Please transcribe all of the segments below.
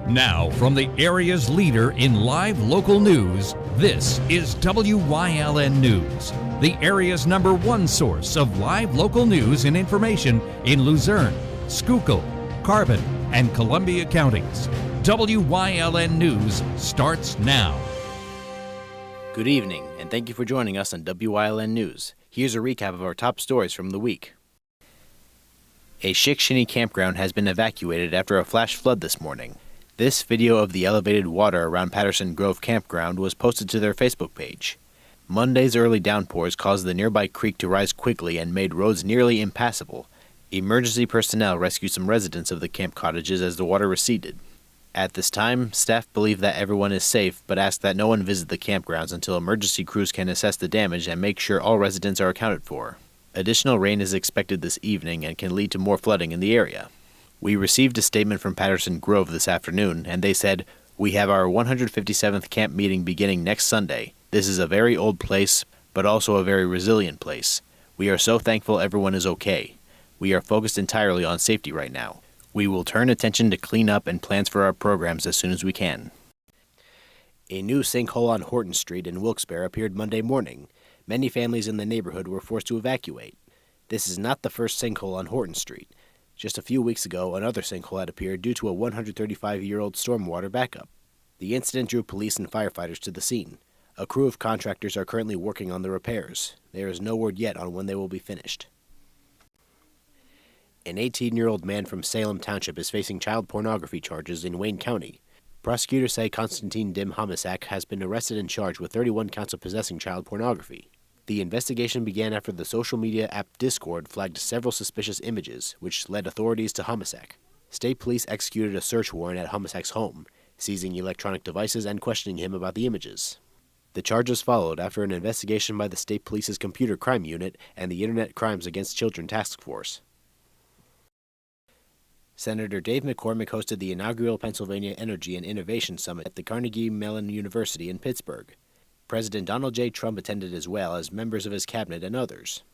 Now, from the area's leader in live local news, this is WYLN News, the area's #1 source of live local news and information in Luzerne, Schuylkill, Carbon, and Columbia counties. WYLN News starts now. Good evening, and thank you for joining us on WYLN News. Here's a recap of our top stories from the week. A Shikshini campground has been evacuated after a flash flood this morning. This video of the elevated water around Patterson Grove Campground was posted to their Facebook page. Monday's early downpours caused the nearby creek to rise quickly and made roads nearly impassable. Emergency personnel rescued some residents of the camp cottages as the water receded. At this time, staff believe that everyone is safe, but ask that no one visit the campgrounds until emergency crews can assess the damage and make sure all residents are accounted for. Additional rain is expected this evening and can lead to more flooding in the area. We received a statement from Patterson Grove this afternoon, and they said, "We have our 157th camp meeting beginning next Sunday. This is a very old place, but also a very resilient place. We are so thankful everyone is okay. We are focused entirely on safety right now. We will turn attention to cleanup and plans for our programs as soon as we can." A new sinkhole on Horton Street in Wilkes-Barre appeared Monday morning. Many families in the neighborhood were forced to evacuate. This is not the first sinkhole on Horton Street. Just a few weeks ago, another sinkhole had appeared due to a 135-year-old stormwater backup. The incident drew police and firefighters to the scene. A crew of contractors are currently working on the repairs. There is no word yet on when they will be finished. An 18-year-old man from Salem Township is facing child pornography charges in Wayne County. Prosecutors say Konstantin Dim Homisak has been arrested and charged with 31 counts of possessing child pornography. The investigation began after the social media app Discord flagged several suspicious images, which led authorities to Homisak. State police executed a search warrant at Homisak's home, seizing electronic devices and questioning him about the images. The charges followed after an investigation by the state police's computer crime unit and the Internet Crimes Against Children Task Force. Senator Dave McCormick hosted the inaugural Pennsylvania Energy and Innovation Summit at the Carnegie Mellon University in Pittsburgh. President Donald J. Trump attended as well as members of his cabinet and others.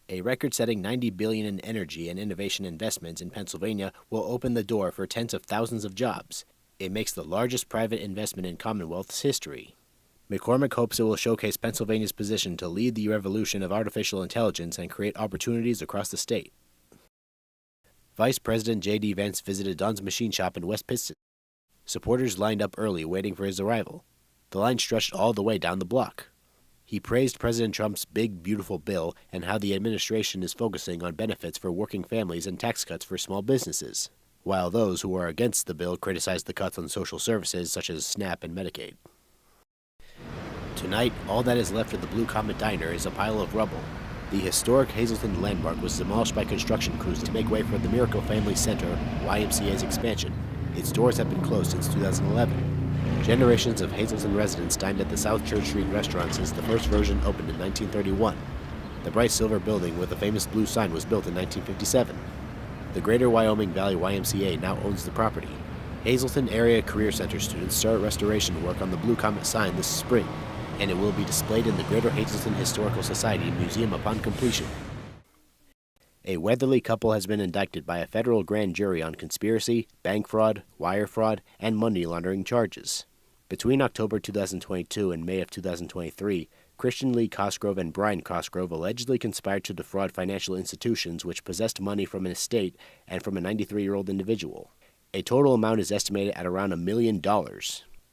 A record-setting $90 billion in energy and innovation investments in Pennsylvania will open the door for tens of thousands of jobs. It makes the largest private investment in Commonwealth's history. McCormick hopes it will showcase Pennsylvania's position to lead the revolution of artificial intelligence and create opportunities across the state. Vice President J.D. Vance visited Don's Machine Shop in West Pittston. Supporters lined up early waiting for his arrival. The line stretched all the way down the block. He praised President Trump's big, beautiful bill and how the administration is focusing on benefits for working families and tax cuts for small businesses, while those who are against the bill criticized the cuts on social services such as SNAP and Medicaid. Tonight, all that is left of the Blue Comet Diner is a pile of rubble. The historic Hazleton landmark was demolished by construction crews to make way for the Miracle Family Center, YMCA's expansion. Its doors have been closed since 2011. Generations of Hazleton residents dined at the South Church Street restaurant since the first version opened in 1931. The bright silver building with the famous blue sign was built in 1957. The Greater Wyoming Valley YMCA now owns the property. Hazleton Area Career Center students start restoration work on the Blue Comet sign this spring, and it will be displayed in the Greater Hazleton Historical Society Museum upon completion. A Weatherly couple has been indicted by a federal grand jury on conspiracy, bank fraud, wire fraud, and money laundering charges. Between October 2022 and May of 2023, Christian Lee Cosgrove and Brian Cosgrove allegedly conspired to defraud financial institutions which possessed money from an estate and from a 93-year-old individual. A total amount is estimated at around $1 million.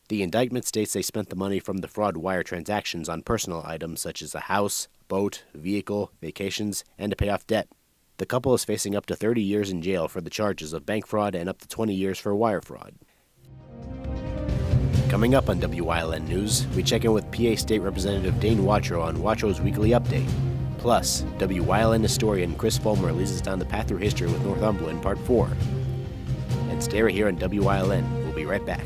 The indictment states they spent the money from the fraud wire transactions on personal items such as a house, boat, vehicle, vacations, and to pay off debt. The couple is facing up to 30 years in jail for the charges of bank fraud and up to 20 years for wire fraud. Coming up on WYLN News, we check in with PA State Representative Dane Watrow on Watrow's weekly update. Plus, WYLN historian Chris Fulmer leads us down the path through history with Northumberland Part 4. And stay right here on WYLN. We'll be right back.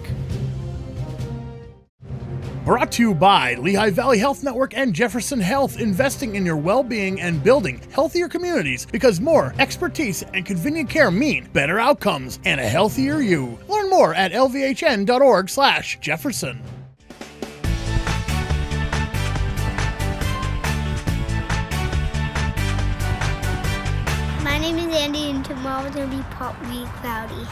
Brought to you by Lehigh Valley Health Network and Jefferson Health, investing in your well-being and building healthier communities because more expertise and convenient care mean better outcomes and a healthier you. Learn more at lvhn.org/Jefferson. My name is Andy and tomorrow's going to be partly cloudy.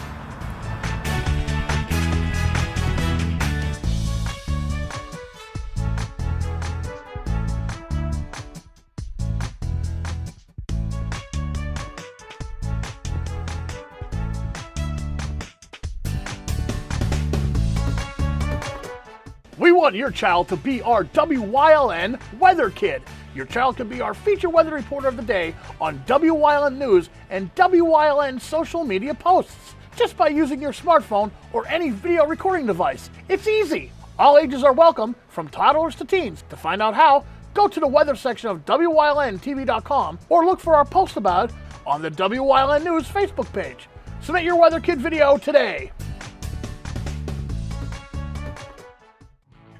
want your child to be our WYLN Weather Kid. Your child can be our feature weather reporter of the day on WYLN News and WYLN social media posts, just by using your smartphone or any video recording device. It's easy. All ages are welcome, from toddlers to teens. To find out how, go to the weather section of WYLNTV.com or look for our post about it on the WYLN News Facebook page. Submit your Weather Kid video today.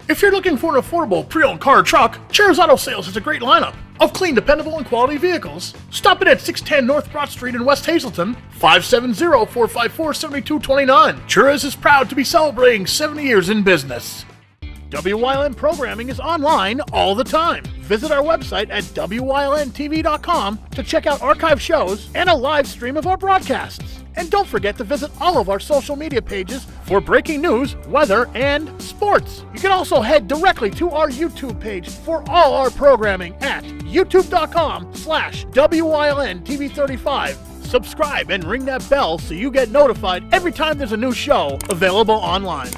If you're looking for an affordable pre-owned car or truck, Cheers Auto Sales has a great lineup of clean, dependable, and quality vehicles. Stop in at 610 North Broad Street in West Hazleton, 570-454-7229. Cheers is proud to be celebrating 70 years in business. WYLN programming is online all the time. Visit our website at WYLNTV.com to check out archive shows and a live stream of our broadcasts. And don't forget to visit all of our social media pages for breaking news, weather, and sports. You can also head directly to our YouTube page for all our programming at youtube.com/WYLNTV35. Subscribe and ring that bell so you get notified every time there's a new show available online.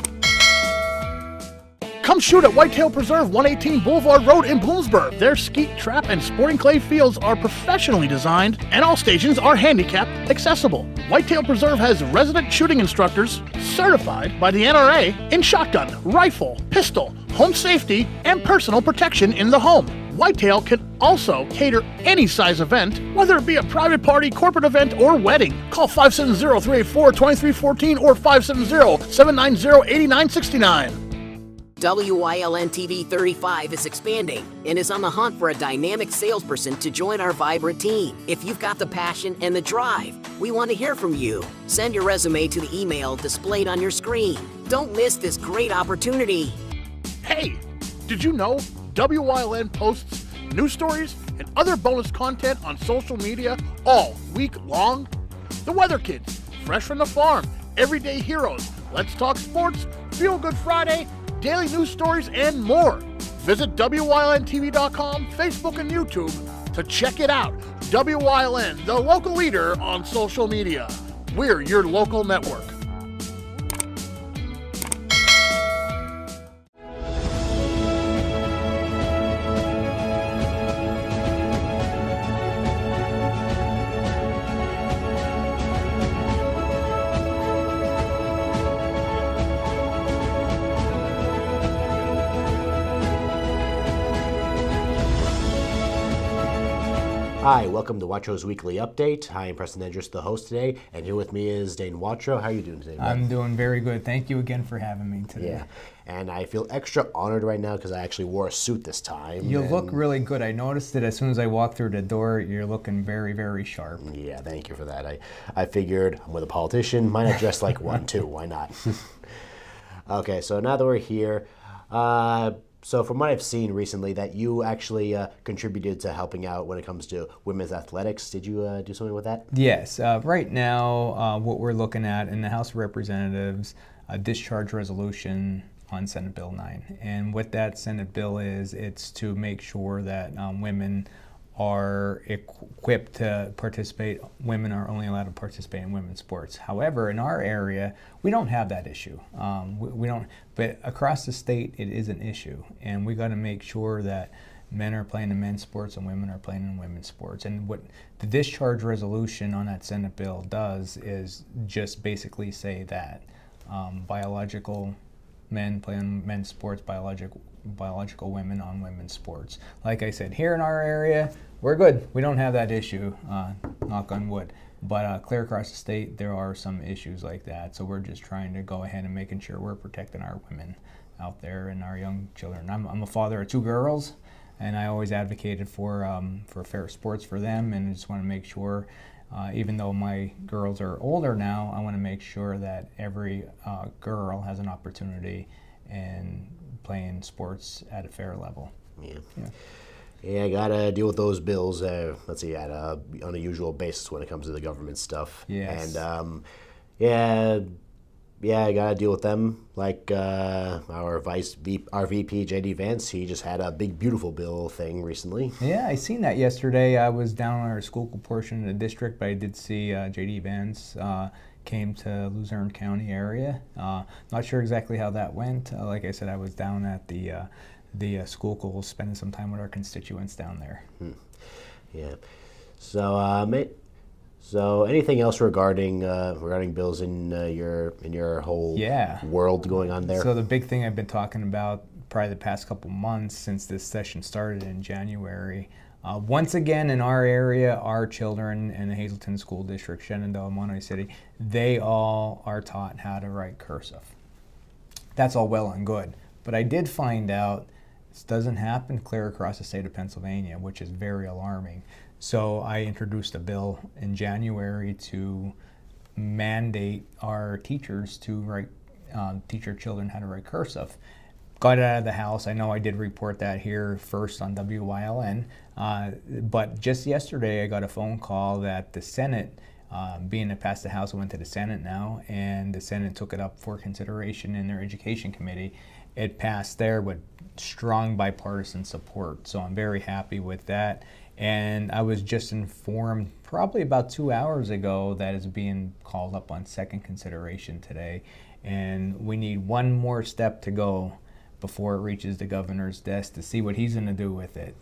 Come shoot at Whitetail Preserve 118 Boulevard Road in Bloomsburg. Their skeet, trap, and sporting clay fields are professionally designed, and all stations are handicapped accessible. Whitetail Preserve has resident shooting instructors certified by the NRA in shotgun, rifle, pistol, home safety, and personal protection in the home. Whitetail can also cater any size event, whether it be a private party, corporate event, or wedding. Call 570-384-2314 or 570-790-8969. WYLN TV 35 is expanding and is on the hunt for a dynamic salesperson to join our vibrant team. If you've got the passion and the drive, we want to hear from you. Send your resume to the email displayed on your screen. Don't miss this great opportunity. Hey, did you know WYLN posts news stories and other bonus content on social media all week long? The Weather Kids, Fresh from the Farm, Everyday Heroes, Let's Talk Sports, Feel Good Friday, daily news stories, and more. Visit WYLNTV.com, Facebook, and YouTube to check it out. WYLN, the local leader on social media. We're your local network. Hi, welcome to Watro's Weekly Update. Hi, I'm Preston Edris, the host today, and here with me is Dane Watro. How are you doing today, man? I'm doing very good. Thank you again for having me today. Yeah, and I feel extra honored right now because I actually wore a suit this time. You look really good. I noticed it as soon as I walked through the door. You're looking very, very sharp. Yeah, thank you for that. I figured I'm with a politician. Might not dress like one, too. Why not? Okay, so now that we're here, so from what I've seen recently, that you actually contributed to helping out when it comes to women's athletics. Did you do something with that? Yes. Right now, what we're looking at in the House of Representatives, a discharge resolution on Senate Bill 9. And what that Senate bill is, it's to make sure that women are equipped to participate. Women are only allowed to participate in women's sports. However, in our area, we don't have that issue. We don't, but across the state, it is an issue, and we got to make sure that men are playing in men's sports and women are playing in women's sports. And what the discharge resolution on that Senate bill does is just basically say that biological men play in men's sports, biological women on women's sports. Like I said, here in our area, we're good. We don't have that issue, knock on wood. But clear across the state, there are some issues like that. So we're just trying to go ahead and making sure we're protecting our women out there and our young children. I'm a father of 2 girls, and I always advocated for fair sports for them, and I just want to make sure, even though my girls are older now, I want to make sure that every girl has an opportunity in playing sports at a fair level. Yeah, I gotta deal with those bills. Let's see, on a usual basis when it comes to the government stuff. Yes. And yeah, I gotta deal with them. Like our VP JD Vance, he just had a big beautiful bill thing recently. Yeah, I seen that yesterday. I was down on our school portion of the district, but I did see JD Vance came to Luzerne County area. Not sure exactly how that went. Like I said, I was down at the school, spending some time with our constituents down there. Yeah. So, so anything else regarding bills in your whole world going on there? So the big thing I've been talking about probably the past couple months since this session started in January. Once again, in our area, our children in the Hazleton School District, Shenandoah, Monterey City, they all are taught how to write cursive. That's all well and good. But I did find out this doesn't happen clear across the state of Pennsylvania, which is very alarming. So I introduced a bill in January to mandate our teachers to teach our children how to write cursive. Got it out of the House. I know I did report that here first on WYLN, but just yesterday I got a phone call that the Senate, being it passed the House, it went to the Senate now, and the Senate took it up for consideration in their Education Committee. It passed there with strong bipartisan support, so I'm very happy with that. And I was just informed probably about 2 hours ago that it's being called up on second consideration today, and we need one more step to go before it reaches the governor's desk to see what he's going to do with it.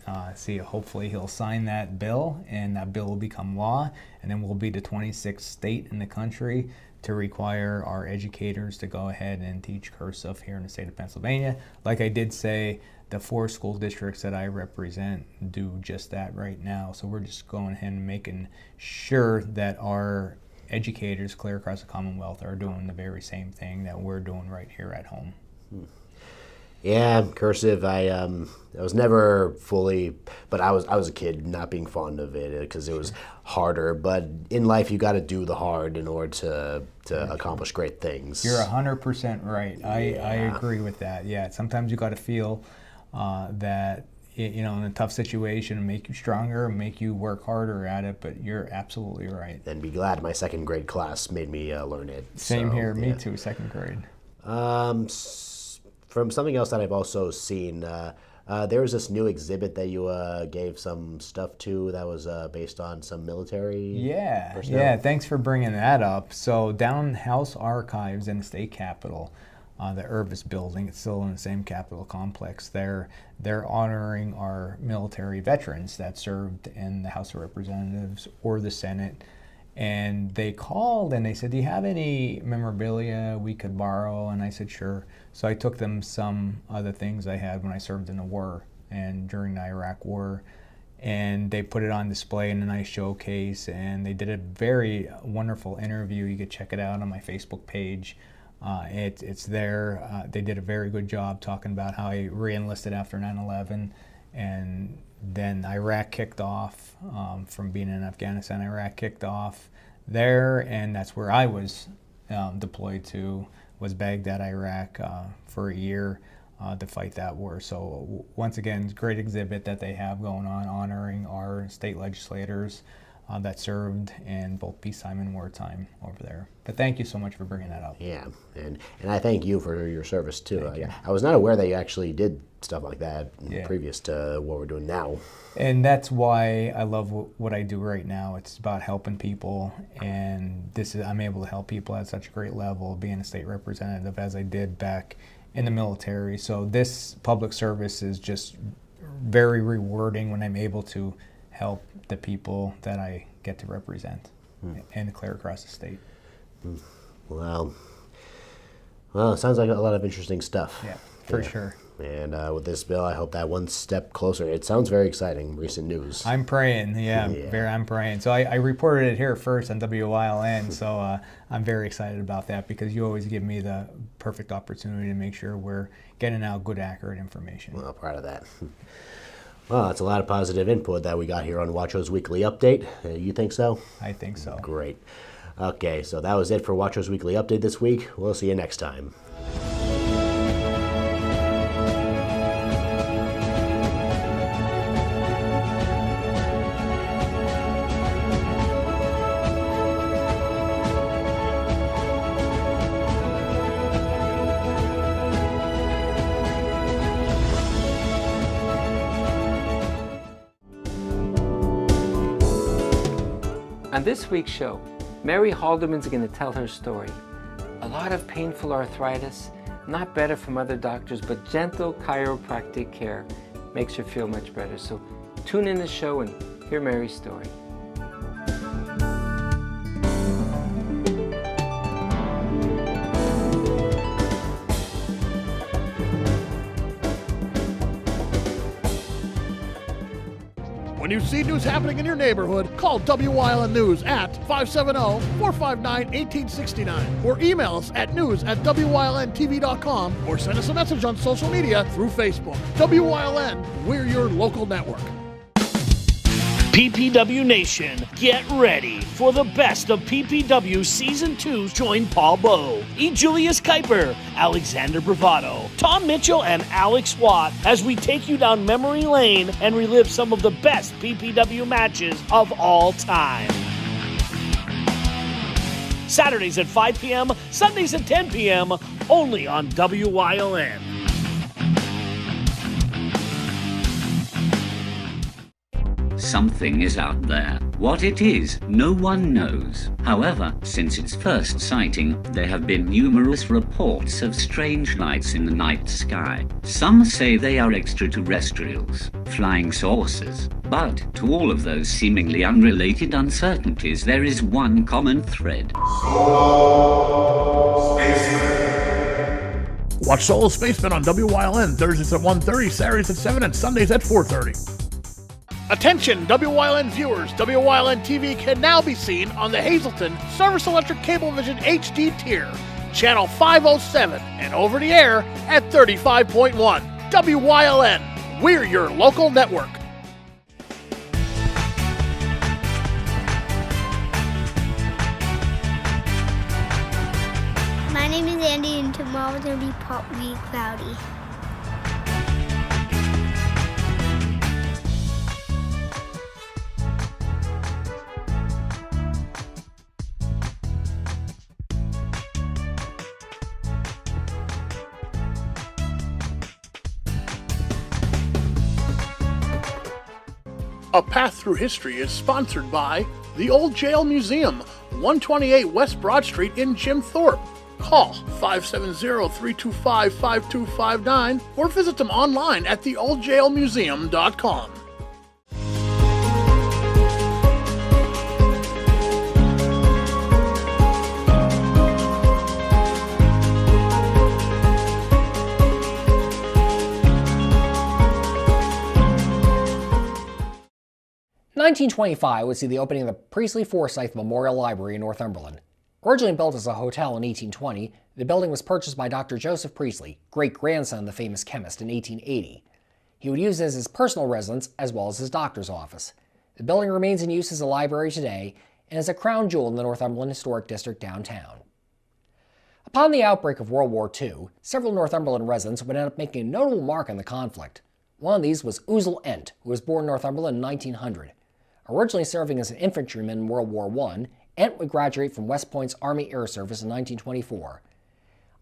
Hopefully he'll sign that bill, and that bill will become law, and then we'll be the 26th state in the country to require our educators to go ahead and teach cursive here in the state of Pennsylvania. Like I did say, the 4 school districts that I represent do just that right now. So we're just going ahead and making sure that our educators clear across the Commonwealth are doing the very same thing that we're doing right here at home. Yeah, cursive. I was never fully, but I was a kid not being fond of it because it was harder. But in life, you got to do the hard in order to accomplish great things. You're 100% right. I agree with that. Yeah, sometimes you got to feel that in a tough situation, make you stronger, make you work harder at it. But you're absolutely right. And be glad my second grade class made me learn it. Same here. Me too. Second grade. From something else that I've also seen, there was this new exhibit that you gave some stuff to that was based on some military personnel. Yeah, thanks for bringing that up. So down House Archives in the state capitol, the Irvis building, it's still in the same Capitol complex, they're honoring our military veterans that served in the House of Representatives or the Senate. And they called and they said, do you have any memorabilia we could borrow? And I said, sure. So I took them some other things I had when I served in the war and during the Iraq War. And they put it on display in a nice showcase. And they did a very wonderful interview. You could check it out on my Facebook page. It's there. They did a very good job talking about how I re-enlisted after 9/11. And then Iraq kicked off from being in Afghanistan. Iraq kicked off there, and that's where I was deployed to, was Baghdad, Iraq, for a year to fight that war. So once again, great exhibit that they have going on, honoring our state legislators that served in both peacetime and wartime over there. But thank you so much for bringing that up. Yeah, and I thank you for your service too. Thank you. I was not aware that you actually did stuff like that previous to what we're doing now. And that's why I love what I do right now. It's about helping people, and I'm able to help people at such a great level, being a state representative as I did back in the military. So this public service is just very rewarding when I'm able to help the people that I get to represent and clear across the state. Well, it sounds like a lot of interesting stuff. Yeah, for sure. And with this bill, I hope that one step closer. It sounds very exciting, recent news. I'm praying, I'm praying. So I reported it here first on WYLN, so I'm very excited about that because you always give me the perfect opportunity to make sure we're getting out good, accurate information. Well, proud of that. Well, that's a lot of positive input that we got here on Wacho's Weekly Update. You think so? I think so. Great. Okay, so that was it for Wacho's Weekly Update this week. We'll see you next time. On this week's show, Mary Halderman's going to tell her story. A lot of painful arthritis, not better from other doctors, but gentle chiropractic care makes her feel much better. So tune in the show and hear Mary's story. When you see news happening in your neighborhood, call WYLN News at 570-459-1869 or email us at news@WYLNTV.com or send us a message on social media through Facebook. WYLN, we're your local network. PPW Nation, get ready for the best of PPW Season 2. Join Paul Bowe, E. Julius Kuiper, Alexander Bravado, Tom Mitchell, and Alex Watt as we take you down memory lane and relive some of the best PPW matches of all time. Saturdays at 5 p.m., Sundays at 10 p.m., only on WYLN. Something is out there. What it is, no one knows. However, since its first sighting, there have been numerous reports of strange lights in the night sky. Some say they are extraterrestrials, flying saucers. But to all of those seemingly unrelated uncertainties, there is one common thread. Solo Spaceman. Watch Solo Spaceman on WYLN Thursdays at 1:30, Saturdays at 7, and Sundays at 4:30. Attention, WYLN viewers! WYLN TV can now be seen on the Hazleton Service Electric Cablevision HD tier, channel 507, and over the air at 35.1. WYLN, we're your local network. My name is Andy, and tomorrow's going to be partly cloudy. A Path Through History is sponsored by the Old Jail Museum, 128 West Broad Street in Jim Thorpe. Call 570-325-5259 or visit them online at theoldjailmuseum.com. In 1925 would see the opening of the Priestley Forsyth Memorial Library in Northumberland. Originally built as a hotel in 1820, the building was purchased by Dr. Joseph Priestley, great-grandson of the famous chemist, in 1880. He would use it as his personal residence as well as his doctor's office. The building remains in use as a library today and is a crown jewel in the Northumberland Historic District downtown. Upon the outbreak of World War II, several Northumberland residents would end up making a notable mark on the conflict. One of these was Uzzel Ent, who was born in Northumberland in 1900. Originally serving as an infantryman in World War I, Ent would graduate from West Point's Army Air Service in 1924.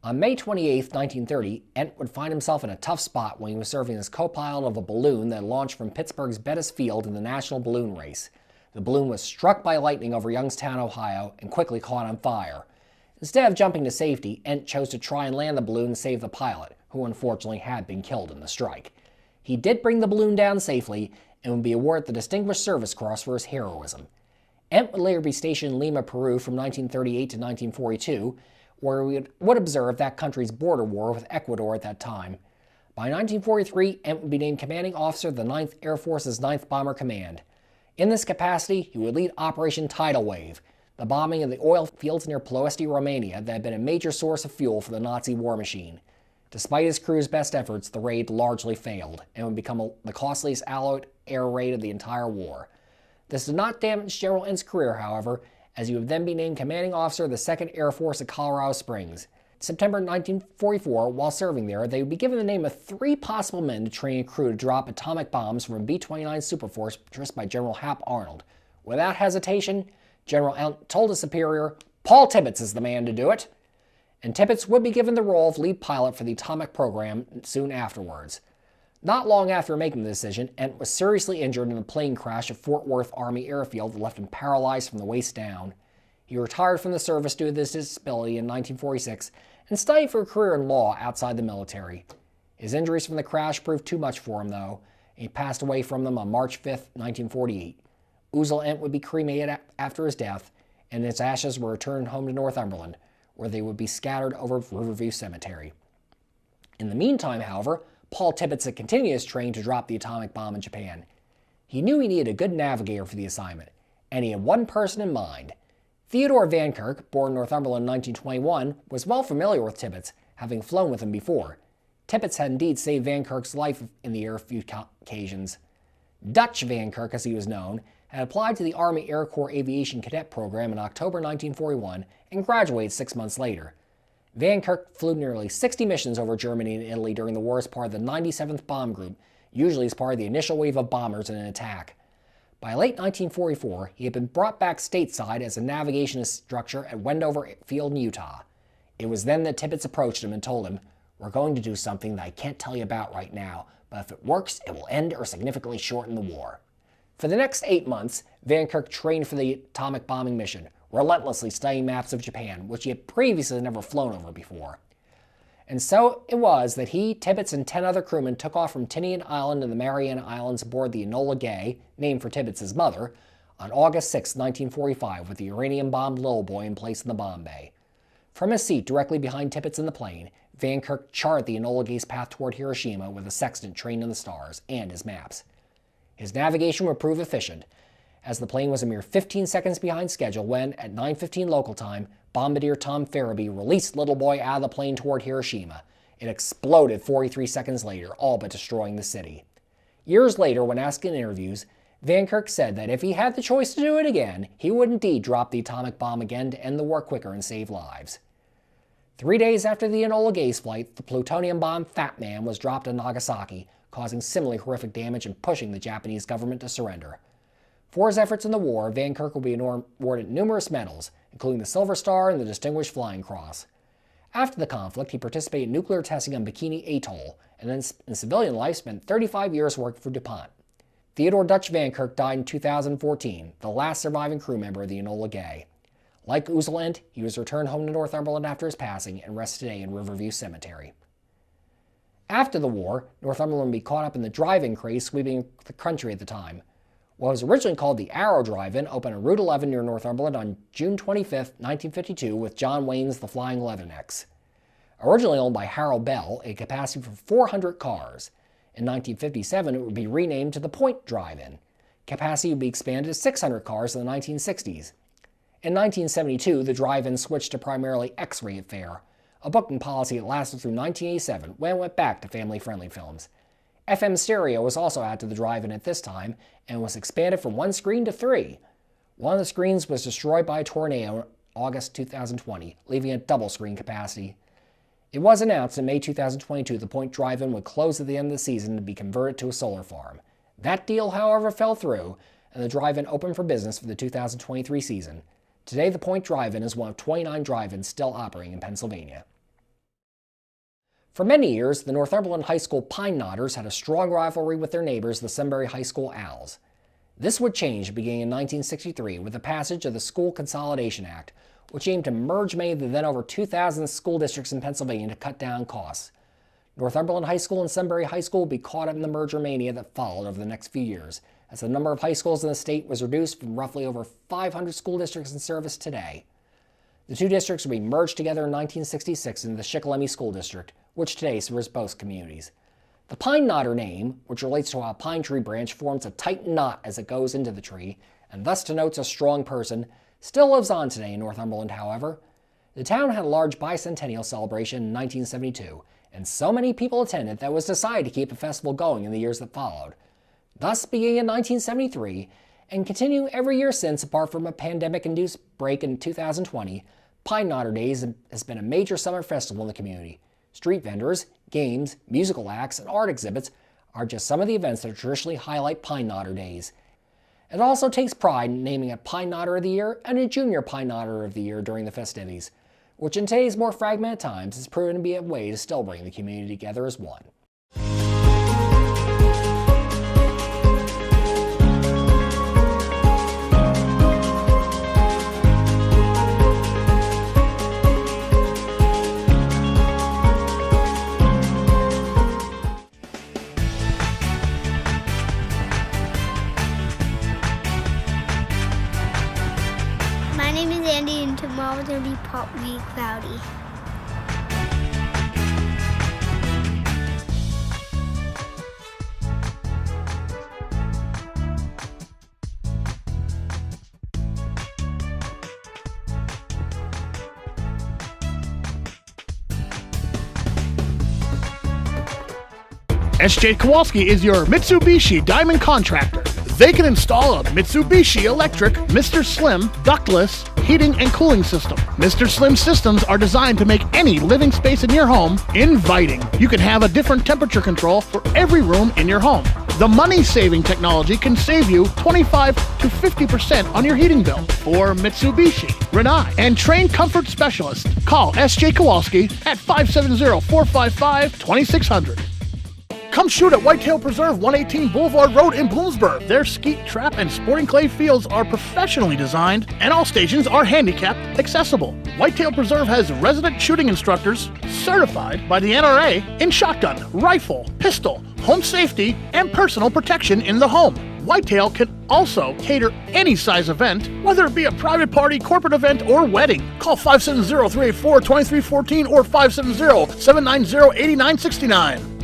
On May 28, 1930, Ent would find himself in a tough spot when he was serving as co-pilot of a balloon that launched from Pittsburgh's Bettis Field in the National Balloon Race. The balloon was struck by lightning over Youngstown, Ohio, and quickly caught on fire. Instead of jumping to safety, Ent chose to try and land the balloon and save the pilot, who unfortunately had been killed in the strike. He did bring the balloon down safely, and would be awarded the Distinguished Service Cross for his heroism. Ent would later be stationed in Lima, Peru from 1938 to 1942, where he would observe that country's border war with Ecuador at that time. By 1943, Ent would be named Commanding Officer of the 9th Air Force's 9th Bomber Command. In this capacity, he would lead Operation Tidal Wave, the bombing of the oil fields near Ploesti, Romania that had been a major source of fuel for the Nazi war machine. Despite his crew's best efforts, the raid largely failed and would become the costliest Allied air raid of the entire war. This did not damage General Ent's career, however, as he would then be named Commanding Officer of the 2nd Air Force at Colorado Springs. In September 1944, while serving there, they would be given the name of 3 possible men to train a crew to drop atomic bombs from a B-29 Superforce purchased by General Hap Arnold. Without hesitation, General Ent told his superior, "Paul Tibbets is the man to do it." And Tibbets would be given the role of lead pilot for the atomic program soon afterwards. Not long after making the decision, Ent was seriously injured in a plane crash at Fort Worth Army Airfield that left him paralyzed from the waist down. He retired from the service due to this disability in 1946 and studied for a career in law outside the military. His injuries from the crash proved too much for him, though, and he passed away from them on March 5, 1948. Uzal Ent would be cremated after his death, and his ashes were returned home to Northumberland, where they would be scattered over Riverview Cemetery. In the meantime, however, Paul Tibbets had continued his training to drop the atomic bomb in Japan. He knew he needed a good navigator for the assignment, and he had one person in mind. Theodore Van Kirk, born in Northumberland in 1921, was well familiar with Tibbets, having flown with him before. Tibbets had indeed saved Van Kirk's life in the air a few occasions. Dutch Van Kirk, as he was known, had applied to the Army Air Corps Aviation Cadet Program in October 1941 and graduated 6 months later. Van Kirk flew nearly 60 missions over Germany and Italy during the war as part of the 97th Bomb Group, usually as part of the initial wave of bombers in an attack. By late 1944, he had been brought back stateside as a navigation instructor at Wendover Field in Utah. It was then that Tibbets approached him and told him, "We're going to do something that I can't tell you about right now, but if it works, it will end or significantly shorten the war." For the next 8 months, Van Kirk trained for the atomic bombing mission, relentlessly studying maps of Japan, which he had previously never flown over before. And so it was that he, Tibbets, and 10 other crewmen took off from Tinian Island and the Mariana Islands aboard the Enola Gay, named for Tibbets' mother, on August 6, 1945, with the uranium-bombed Little Boy in place in the bomb bay. From his seat directly behind Tibbets in the plane, Van Kirk charted the Enola Gay's path toward Hiroshima with a sextant trained in the stars and his maps. His navigation would prove efficient, as the plane was a mere 15 seconds behind schedule when, at 9:15 local time, Bombardier Tom Farabee released Little Boy out of the plane toward Hiroshima. It exploded 43 seconds later, all but destroying the city. Years later, when asked in interviews, Van Kirk said that if he had the choice to do it again, he would indeed drop the atomic bomb again to end the war quicker and save lives. 3 days after the Enola Gay's flight, the plutonium bomb Fat Man was dropped in Nagasaki, causing similarly horrific damage and pushing the Japanese government to surrender. For his efforts in the war, Van Kirk will be awarded numerous medals, including the Silver Star and the Distinguished Flying Cross. After the conflict, he participated in nuclear testing on Bikini Atoll, and then in civilian life spent 35 years working for DuPont. Theodore Dutch Van Kirk died in 2014, the last surviving crew member of the Enola Gay. Like Uzal Ent, he was returned home to Northumberland after his passing and rests today in Riverview Cemetery. After the war, Northumberland would be caught up in the drive-in craze sweeping the country at the time. What was originally called the Arrow Drive-In opened on Route 11 near Northumberland on June 25, 1952 with John Wayne's The Flying Leathernex. Originally owned by Harold Bell, a capacity for 400 cars. In 1957, it would be renamed to the Point Drive-In. Capacity would be expanded to 600 cars in the 1960s. In 1972, the drive-in switched to primarily X-rated fare, a booking policy that lasted through 1987 when it went back to family-friendly films. FM stereo was also added to the drive-in at this time and was expanded from 1 screen to 3. One of the screens was destroyed by a tornado in August 2020, leaving a double-screen capacity. It was announced in May 2022 the Point Drive-In would close at the end of the season to be converted to a solar farm. That deal, however, fell through, and the drive-in opened for business for the 2023 season. Today, the Point Drive-In is one of 29 drive-ins still operating in Pennsylvania. For many years, the Northumberland High School Pine Knotters had a strong rivalry with their neighbors, the Sunbury High School Owls. This would change beginning in 1963 with the passage of the School Consolidation Act, which aimed to merge many of the then over 2,000 school districts in Pennsylvania to cut down costs. Northumberland High School and Sunbury High School would be caught up in the merger mania that followed over the next few years, as the number of high schools in the state was reduced from roughly over 500 school districts in service today. The two districts would be merged together in 1966 into the Shikellamy School District, which today serves both communities. The Pine Knotter name, which relates to how a pine tree branch forms a tight knot as it goes into the tree, and thus denotes a strong person, still lives on today in Northumberland, however. The town had a large bicentennial celebration in 1972, and so many people attended that it was decided to keep the festival going in the years that followed. Thus, beginning in 1973, and continuing every year since apart from a pandemic-induced break in 2020, Pine Knotter Days has been a major summer festival in the community. Street vendors, games, musical acts, and art exhibits are just some of the events that traditionally highlight Pine Knotter Days. It also takes pride in naming a Pine Knotter of the Year and a Junior Pine Knotter of the Year during the festivities, which in today's more fragmented times has proven to be a way to still bring the community together as one. partly cloudy. SJ Kowalski is your Mitsubishi Diamond Contractor. They can install a Mitsubishi electric Mr. Slim ductless heating and cooling system. Mr. Slim systems are designed to make any living space in your home inviting. You can have a different temperature control for every room in your home. The money-saving technology can save you 25 to 50% on your heating bill. For Mitsubishi, Rinnai, and trained comfort specialists, call SJ Kowalski at 570-455-2600. Come shoot at Whitetail Preserve, 118 Boulevard Road in Bloomsburg. Their skeet, trap, and sporting clay fields are professionally designed, and all stations are handicapped accessible. Whitetail Preserve has resident shooting instructors certified by the NRA in shotgun, rifle, pistol, home safety, and personal protection in the home. Whitetail can also cater any size event, whether it be a private party, corporate event, or wedding. Call 570-384-2314 or 570-790-8969.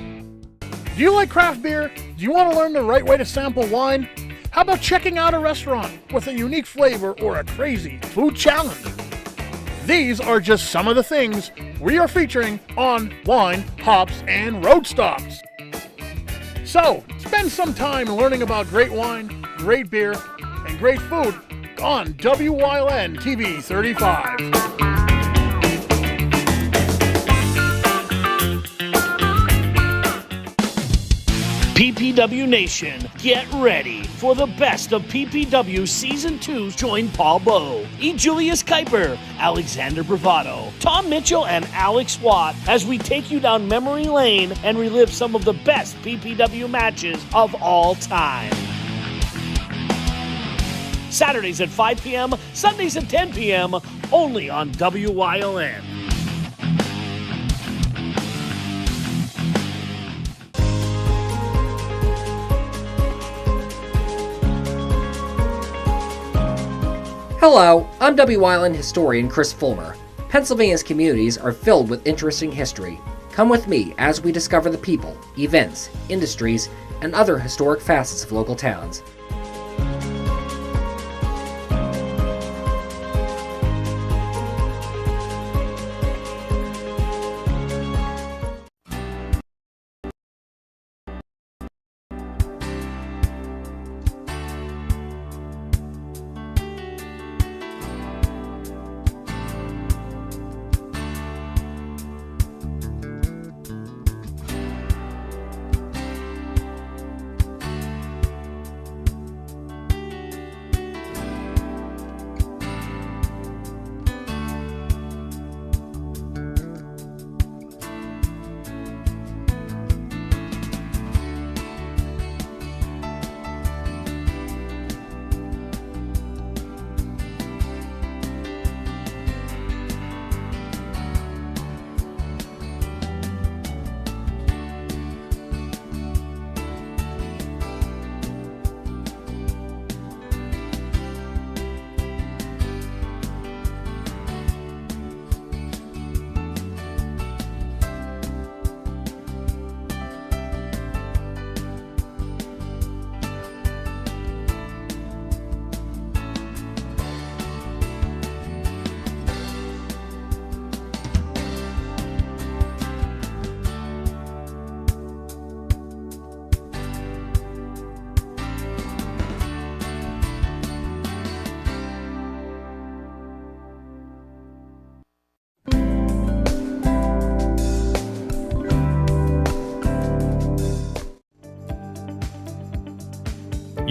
Do you like craft beer? Do you want to learn the right way to sample wine? How about checking out a restaurant with a unique flavor or a crazy food challenge? These are just some of the things we are featuring on Wine, Hops, and Road Stops. So, spend some time learning about great wine, great beer, and great food on Wyln TV 35. PPW Nation, get ready for the best of PPW Season 2. Join Paul Bowe, E. Julius Kuiper, Alexander Bravado, Tom Mitchell, and Alex Watt as we take you down memory lane and relive some of the best PPW matches of all time. Saturdays at 5 p.m., Sundays at 10 p.m., only on WYLN. Hello, I'm WYLN historian Chris Fulmer. Pennsylvania's communities are filled with interesting history. Come with me as we discover the people, events, industries, and other historic facets of local towns.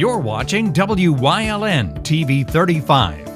You're watching WYLN TV 35.